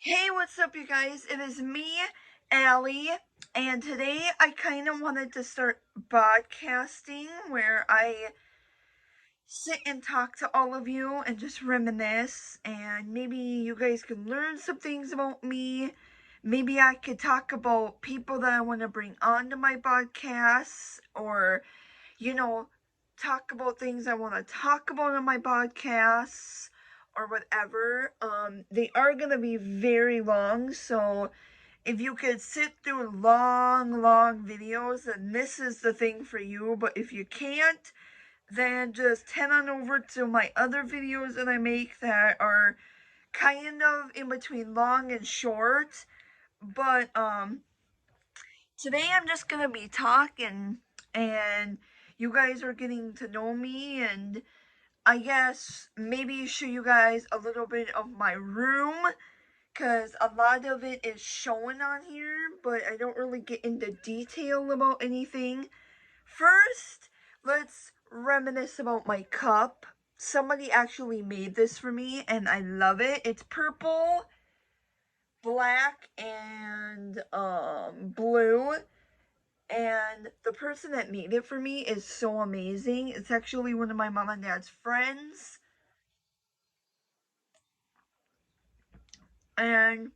Hey, what's up, you guys? It is me, Allie, and today I kind of wanted to start podcasting where I sit and talk to all of you and just reminisce, and maybe you guys can learn some things about me. Maybe I could talk about people that I want to bring onto my podcast, or, you know, talk about things I want to talk about on my podcasts or whatever. They are going to be very long, so if you could sit through long videos, then this is the thing for you. But if you can't, then just head on over to my other videos that I make that are kind of in between long and short. But today I'm just gonna be talking, and you guys are getting to know me, and I guess maybe show you guys a little bit of my room, because a lot of it is shown on here, but I don't really get into detail about anything. First, let's reminisce about my cup. Somebody actually made this for me, and I love it. It's purple, black, and blue. And the person that made it for me is so amazing. It's actually one of my mom and dad's friends. And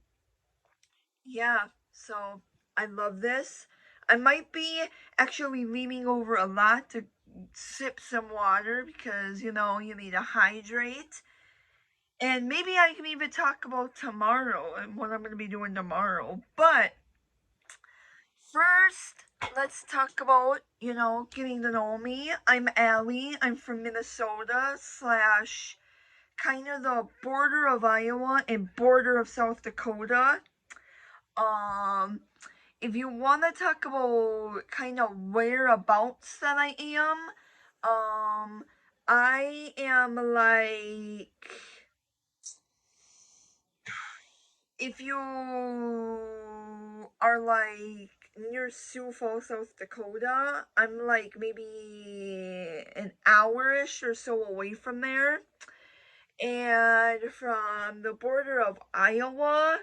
yeah, so I love this. I might be actually leaning over a lot to sip some water because, you know, you need to hydrate. And maybe I can even talk about tomorrow and what I'm going to be doing tomorrow. But first, let's talk about, getting to know me. I'm Allie. I'm from Minnesota slash kind of the border of Iowa and border of South Dakota. Um, if you want to talk about kind of whereabouts that I am, I am like, if you are like near Sioux Falls, South Dakota, I'm like maybe an hour-ish or so away from there. And from the border of Iowa,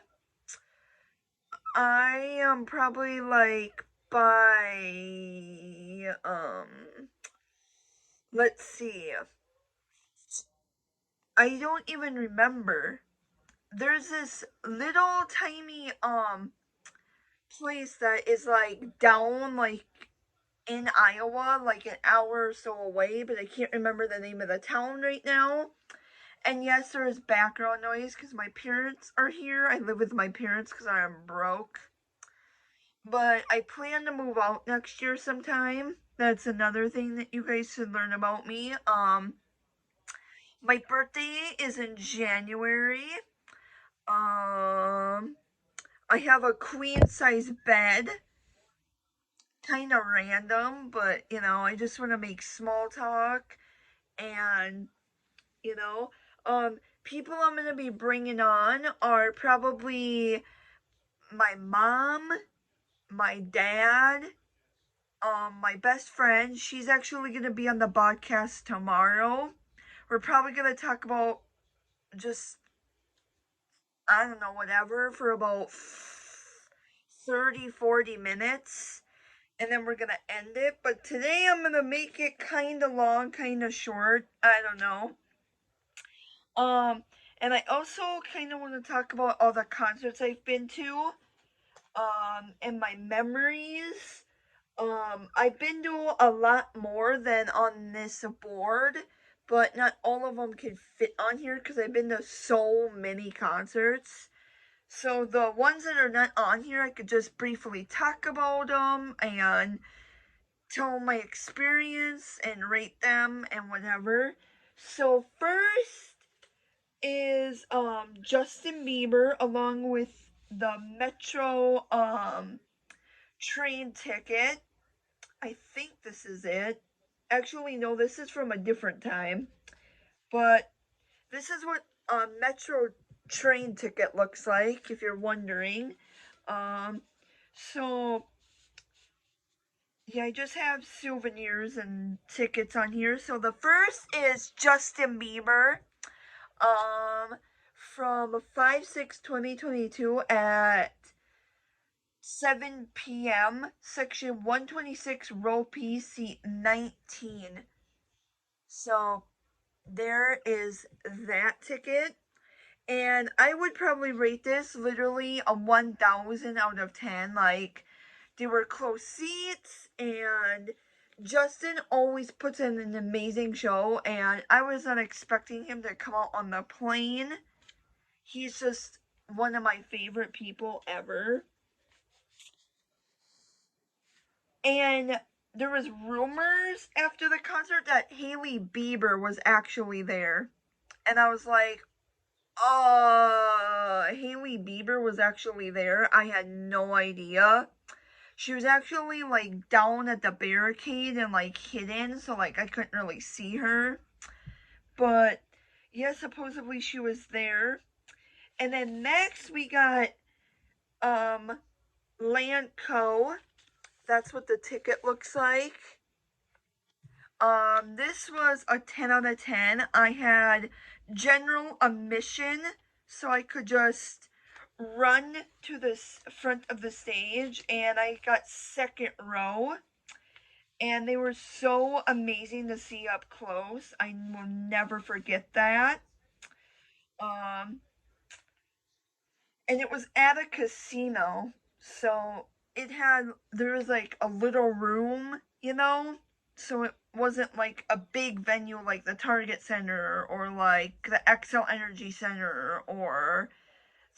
I am probably like by let's see. I don't even remember. There's this little tiny place that is like down like in Iowa, like an hour or so away, but I can't remember the name of the town right now. And yes, there is background noise because my parents are here. I live with my parents because I am broke. But I plan to move out next year sometime. That's another thing that you guys should learn about me. My birthday is in January. Um, I have a queen size bed. Kind of random, but I just want to make small talk, and you know, people I'm gonna be bringing on are probably my mom, my dad, my best friend. She's actually gonna be on the podcast tomorrow. We're probably gonna talk about just, I don't know, whatever, for about 30-40 minutes, and then we're gonna end it. But today I'm gonna make it kind of long, kind of short. I don't know. Um, and I also kind of want to talk about all the concerts I've been to. And my memories. I've been to a lot more than on this board, but not all of them can fit on here because I've been to so many concerts. So the ones that are not on here, I could just briefly talk about them and tell my experience and rate them and whatever. So first is Justin Bieber along with the Metro train ticket. I think this is it. Actually, no, this is from a different time. But this is what a Metro train ticket looks like, if you're wondering. Um, so yeah, I just have souvenirs and tickets on here. So the first is Justin Bieber. Um, from 5/6/2022 at 7 p.m., section 126, row P, seat 19. So there is that ticket. And I would probably rate this literally a 1,000 out of 10. Like, they were close seats, and Justin always puts in an amazing show, and I was not expecting him to come out on the plane. He's just one of my favorite people ever. And there was rumors after the concert that Hailey Bieber was actually there. And I was like, Hailey Bieber was actually there. I had no idea. She was actually like down at the barricade and like hidden, so like I couldn't really see her. But yeah, supposedly she was there. And then next we got Lanco. That's what the ticket looks like. This was a 10 out of 10. I had general admission, so I could just run to the front of the stage, and I got second row. And they were so amazing to see up close. I will never forget that. And it was at a casino, so there was like a little room, so it wasn't like a big venue like the Target Center or like the XL Energy Center or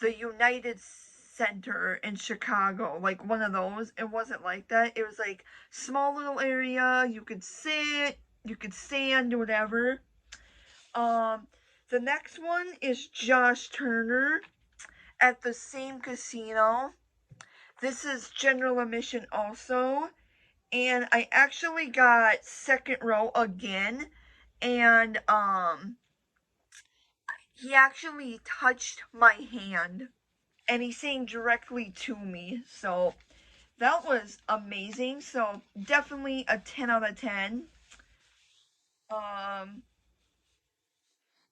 the United Center in Chicago, like one of those. It wasn't like that. It was like small little area. You could sit, you could stand, whatever. The next one is Josh Turner at the same casino. This is general admission also. And I actually got second row again. And he actually touched my hand. And he sang directly to me. So that was amazing. So definitely a 10 out of 10.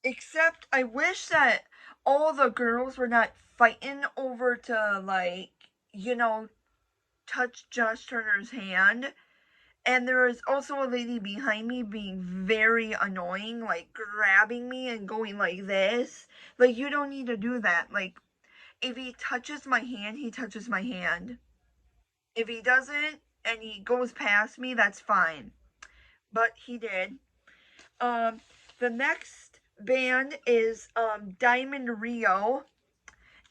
Except I wish that all the girls were not fighting over to, like, touch Josh Turner's hand. And there was also a lady behind me being very annoying, like grabbing me and going like this. Like, you don't need to do that. Like, if he touches my hand, he touches my hand. If he doesn't and he goes past me, that's fine. But he did. The next band is Diamond Rio,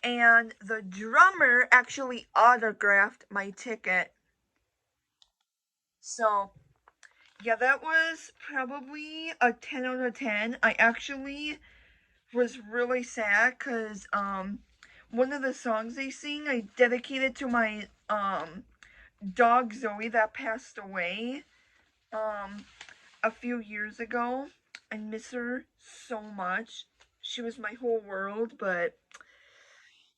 and the drummer actually autographed my ticket. So yeah, that was probably a 10 out of 10. I actually was really sad because one of the songs they sing I dedicated to my dog Zoe that passed away a few years ago. I miss her so much. She was my whole world, but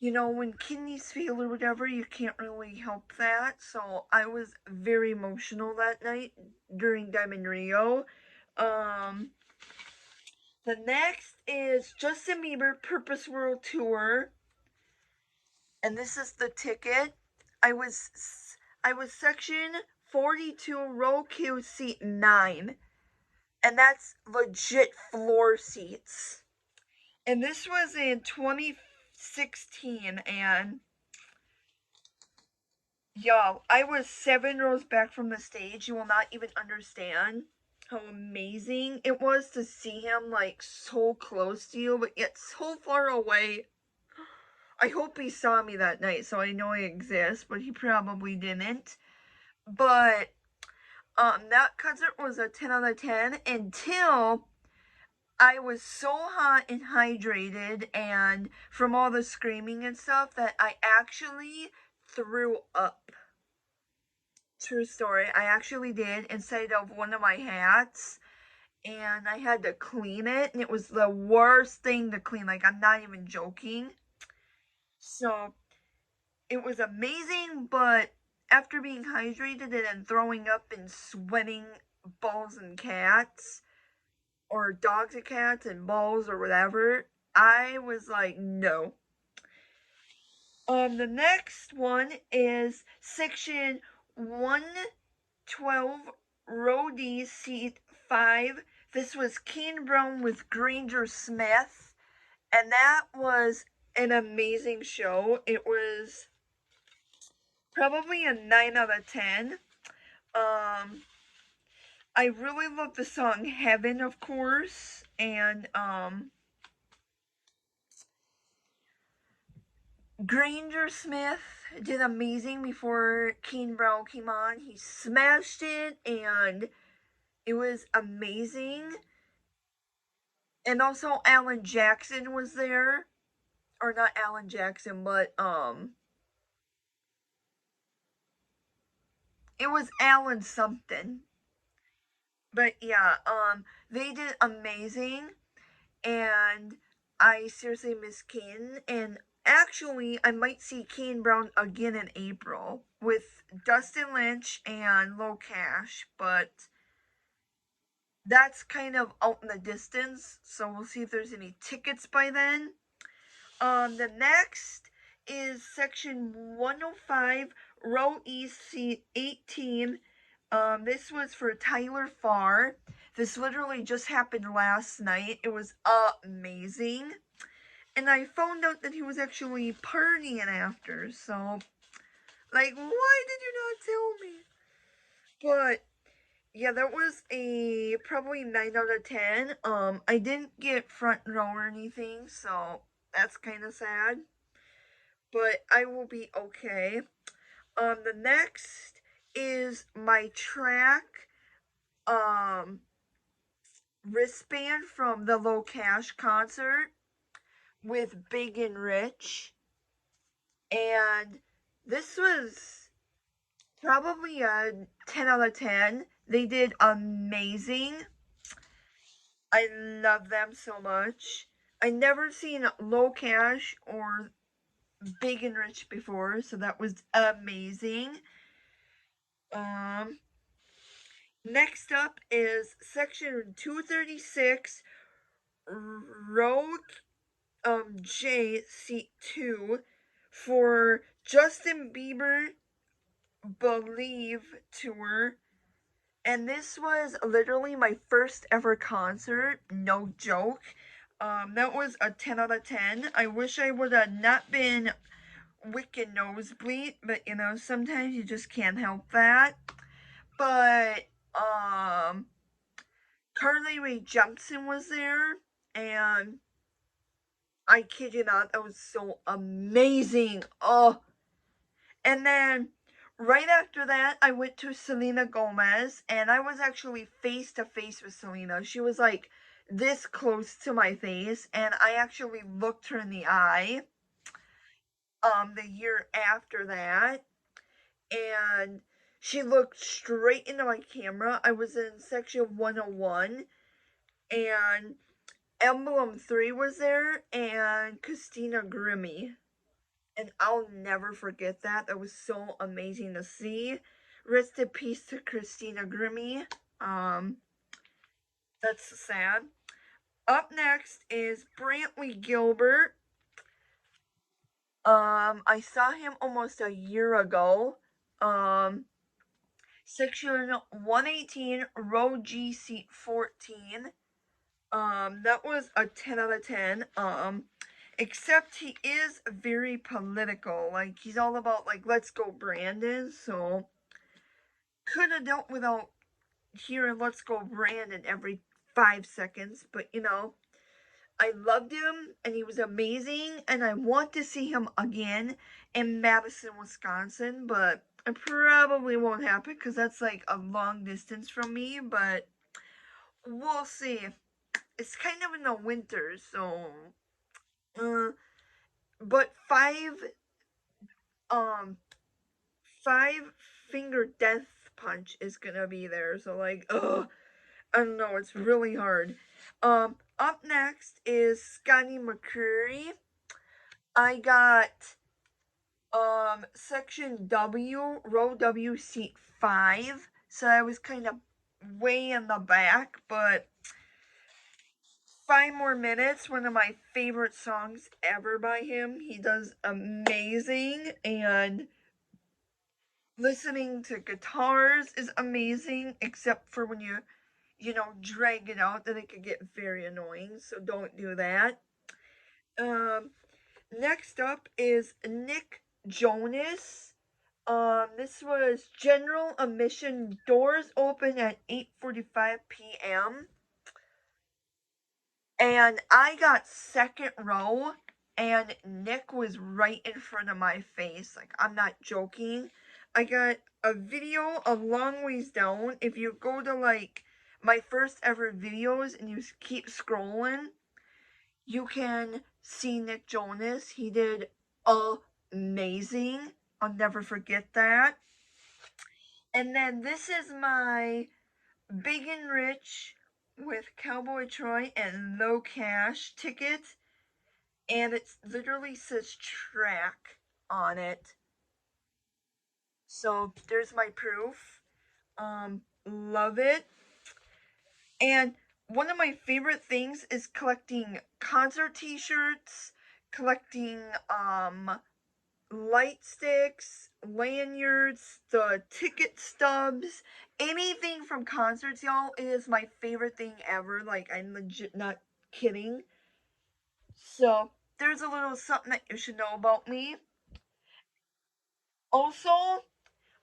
when kidneys fail or whatever, you can't really help that. So I was very emotional that night during Diamond Rio. The next is Justin Bieber Purpose World Tour. And this is the ticket. I was section 42, row Q, seat 9. And that's legit floor seats. And this was in 2016, and y'all, I was 7 rows back from the stage. You will not even understand how amazing it was to see him, like, so close to you, but yet so far away. I hope he saw me that night, so I know I exist, but he probably didn't. But that concert was a 10 out of 10 until I was so hot and hydrated and from all the screaming and stuff that I actually threw up. True story. I actually did, inside of one of my hats, and I had to clean it, and it was the worst thing to clean. Like, I'm not even joking. So it was amazing, but after being hydrated and then throwing up and sweating balls and cats, or dogs and cats and balls or whatever, I was like, no. The next one is section 112, row D, seat 5. This was Keen Brown with Granger Smith, and that was an amazing show. It was probably a 9 out of 10. I really love the song Heaven, of course, and Granger Smith did amazing before Keen Brown came on. He smashed it, and it was amazing. And also Alan Jackson was there. Or not Alan Jackson, but it was Alan something. But yeah, they did amazing, and I seriously miss Kane. And actually, I might see Kane Brown again in April with Dustin Lynch and Low Cash, but that's kind of out in the distance, so we'll see if there's any tickets by then. The next is section 105, row East, seat 18. This was for Tyler Farr. This literally just happened last night. It was amazing. And I found out that he was actually partying after, so, like, why did you not tell me? But, yeah, that was a probably 9 out of 10. I didn't get front row or anything, so that's kind of sad. But I will be okay. The next is my track, wristband from the Low Cash concert with Big and Rich. And this was probably a 10 out of 10. They did amazing. I love them so much. I never seen Low Cash or Big and Rich before, so that was amazing. Next up is section 236, row J, seat 2, for Justin Bieber Believe tour. And this was literally my first ever concert, no joke. That was a 10 out of 10. I wish I would have not been wicked nosebleed, but you know, sometimes you just can't help that. But Carly Rae Jepsen was there, and I kid you not, that was so amazing. Oh, and then right after that, I went to Selena Gomez, and I was actually face to face with Selena. She was like this close to my face, and I actually looked her in the eye. The year after that, and she looked straight into my camera. I was in section 101, and Emblem 3 was there, and Christina Grimmie. And I'll never forget that. That was so amazing to see. Rest in peace to Christina Grimmie. That's sad. Up next is Brantley Gilbert. I saw him almost a year ago. Section 118, row G, seat 14. That was a 10 out of 10. Except he is very political. Like, he's all about, like, let's go Brandon. So, could have dealt without hearing let's go Brandon every 5 seconds. But, you know, I loved him, and he was amazing, and I want to see him again in Madison, Wisconsin, but it probably won't happen because that's like a long distance from me, but we'll see. It's kind of in the winter, so but five finger death punch is gonna be there, so like I don't know, it's really hard. Up next is Connie Mccreery. I got section W, row W, seat 5. So I was kind of way in the back, but 5 More Minutes, one of my favorite songs ever by him. He does amazing, and listening to guitars is amazing, except for when you know, drag it out, then it can get very annoying, so don't do that. Next up is Nick Jonas. This was general admission, doors open at 8:45 p.m. And I got second row, and Nick was right in front of my face. Like, I'm not joking. I got a video a long ways down. If you go to, like, my first ever videos and you keep scrolling, you can see Nick Jonas. He did amazing. I'll never forget that. And then this is my Big and Rich with Cowboy Troy and Low Cash ticket. And it literally says track on it. So there's my proof. Love it. And one of my favorite things is collecting concert t-shirts, collecting light sticks, lanyards, the ticket stubs, anything from concerts, y'all. It is my favorite thing ever. Like, I'm legit not kidding. So there's a little something that you should know about me. Also,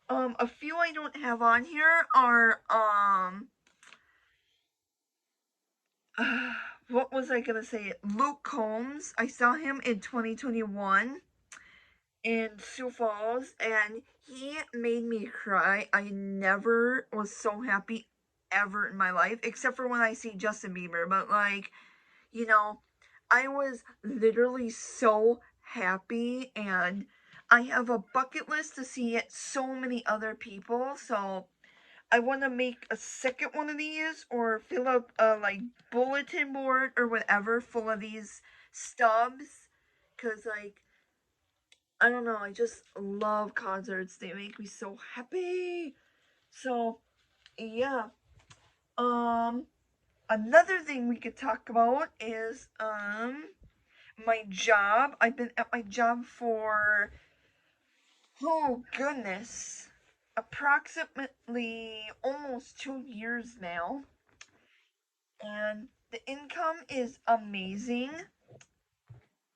a few I don't have on here are what was I gonna say? Luke Combs. I saw him in 2021 in Sioux Falls, and he made me cry. I never was so happy ever in my life, except for when I see Justin Bieber. But, like, you know, I was literally so happy, and I have a bucket list to see so many other people, so I want to make a second one of these, or fill up a, like, bulletin board or whatever full of these stubs, because, like, I don't know, I just love concerts. They make me so happy. So, yeah. Another thing we could talk about is, my job. I've been at my job for, oh goodness, approximately almost 2 years now. And the income is amazing.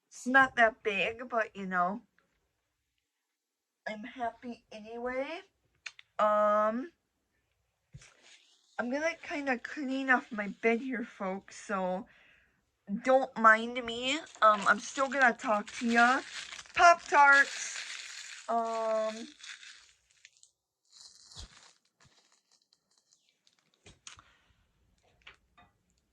It's not that big, but you know, I'm happy anyway. I'm gonna kind of clean off my bed here, folks, so don't mind me. I'm still gonna talk to ya. Pop-Tarts.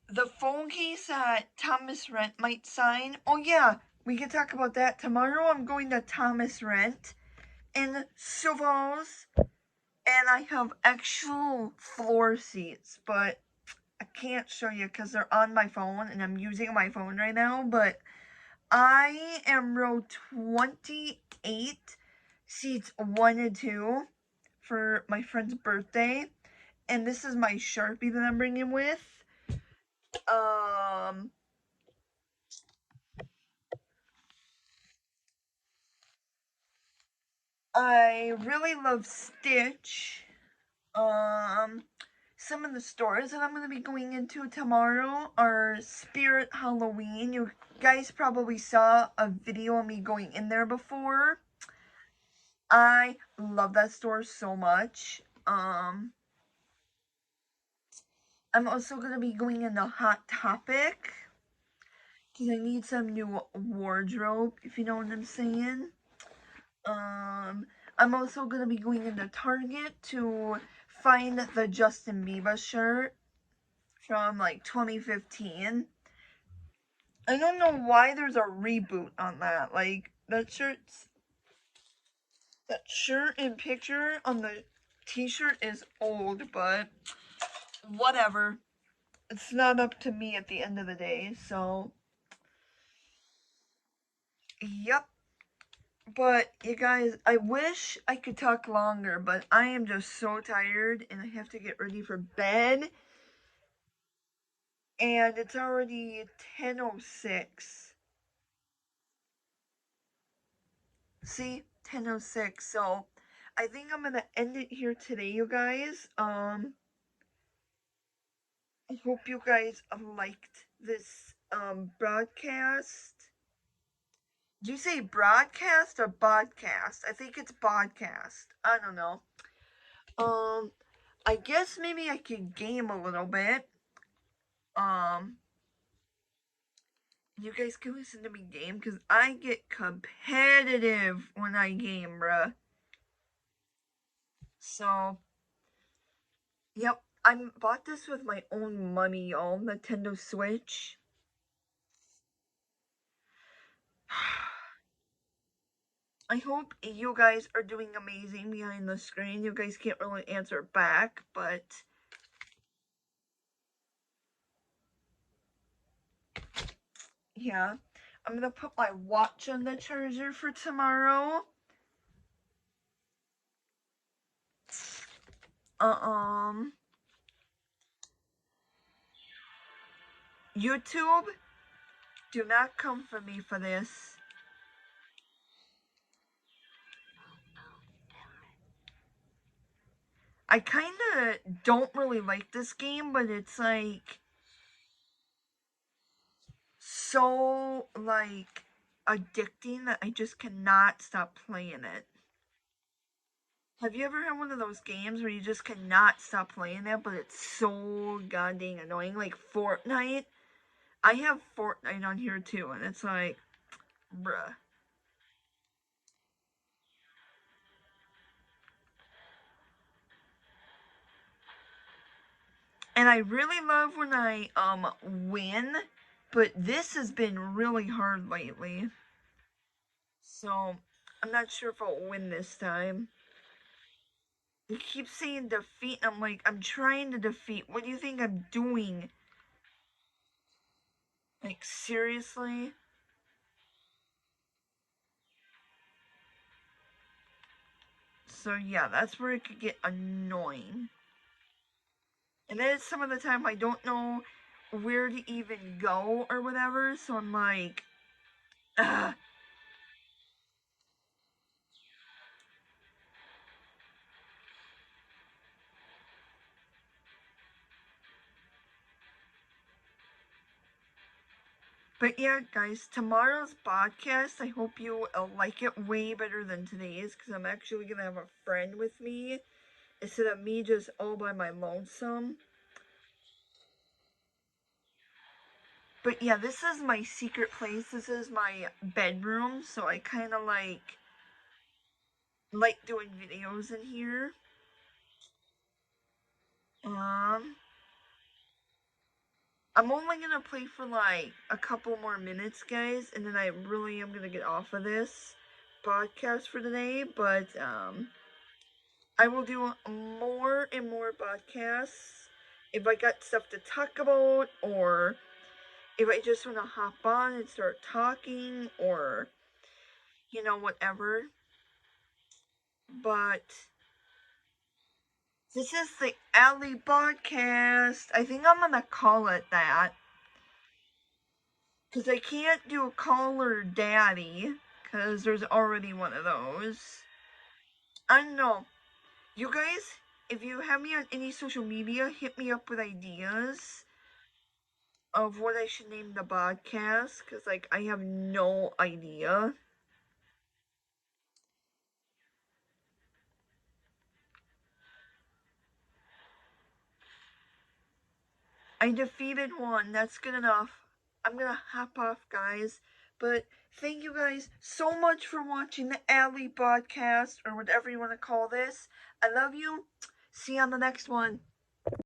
The phone case that Thomas Rent might sign. Oh yeah, we can talk about that. Tomorrow I'm going to Thomas Rent in Sioux Falls, and I have actual floor seats, but I can't show you because they're on my phone, and I'm using my phone right now, but I am row 28, seats 1 and 2 for my friend's birthday, and this is my Sharpie that I'm bringing with. I really love Stitch. Some of the stores that I'm going to be going into tomorrow are Spirit Halloween. You guys probably saw a video of me going in there before. I love that store so much. I'm also going to be going into Hot Topic, because I need some new wardrobe, if you know what I'm saying. I'm also going to be going into Target to find the Justin Bieber shirt from, like, 2015. I don't know why there's a reboot on that. Like, that shirt and picture on the t-shirt is old, but whatever. It's not up to me at the end of the day, so yep. But you guys, I wish I could talk longer, but I am just so tired and I have to get ready for bed. And it's already 10:06. See? 10:06. So I think I'm gonna end it here today, you guys. I hope you guys liked this broadcast. Do you say broadcast or podcast? I think it's podcast. I don't know. I guess maybe I could game a little bit. Um, you guys can listen to me game because I get competitive when I game, bruh. So, yep, I bought this with my own money, y'all. Nintendo Switch. I hope you guys are doing amazing behind the screen. You guys can't really answer back, but yeah. I'm gonna put my watch on the charger for tomorrow. YouTube, do not come for me for this. I kinda don't really like this game, but it's like so like addicting that I just cannot stop playing it. Have you ever had one of those games where you just cannot stop playing it, but it's so goddamn annoying? Like Fortnite. I have Fortnite on here too, and it's like, bruh. And I really love when I win, but this has been really hard lately. So I'm not sure if I'll win this time. They keep saying defeat, and I'm like, I'm trying to defeat. What do you think I'm doing? Like, seriously? So yeah, that's where it could get annoying. And then some of the time I don't know where to even go or whatever, so I'm like, ugh. But yeah, guys, tomorrow's podcast, I hope you like it way better than today's, because I'm actually going to have a friend with me instead of me just all by my lonesome. But yeah, this is my secret place. This is my bedroom, so I kind of like doing videos in here. Um, I'm only gonna play for like a couple more minutes, guys, and then I really am gonna get off of this podcast for today. But I will do more and more podcasts if I got stuff to talk about, or if I just want to hop on and start talking, or whatever. But this is the Alley podcast. I think I'm gonna call it that. Because I can't do a caller daddy. Because there's already one of those. I don't know. You guys, if you have me on any social media, hit me up with ideas of what I should name the podcast. Because, like, I have no idea. I defeated one. That's good enough. I'm gonna hop off, guys. But thank you guys so much for watching the Alley podcast, or whatever you want to call this. I love you. See you on the next one.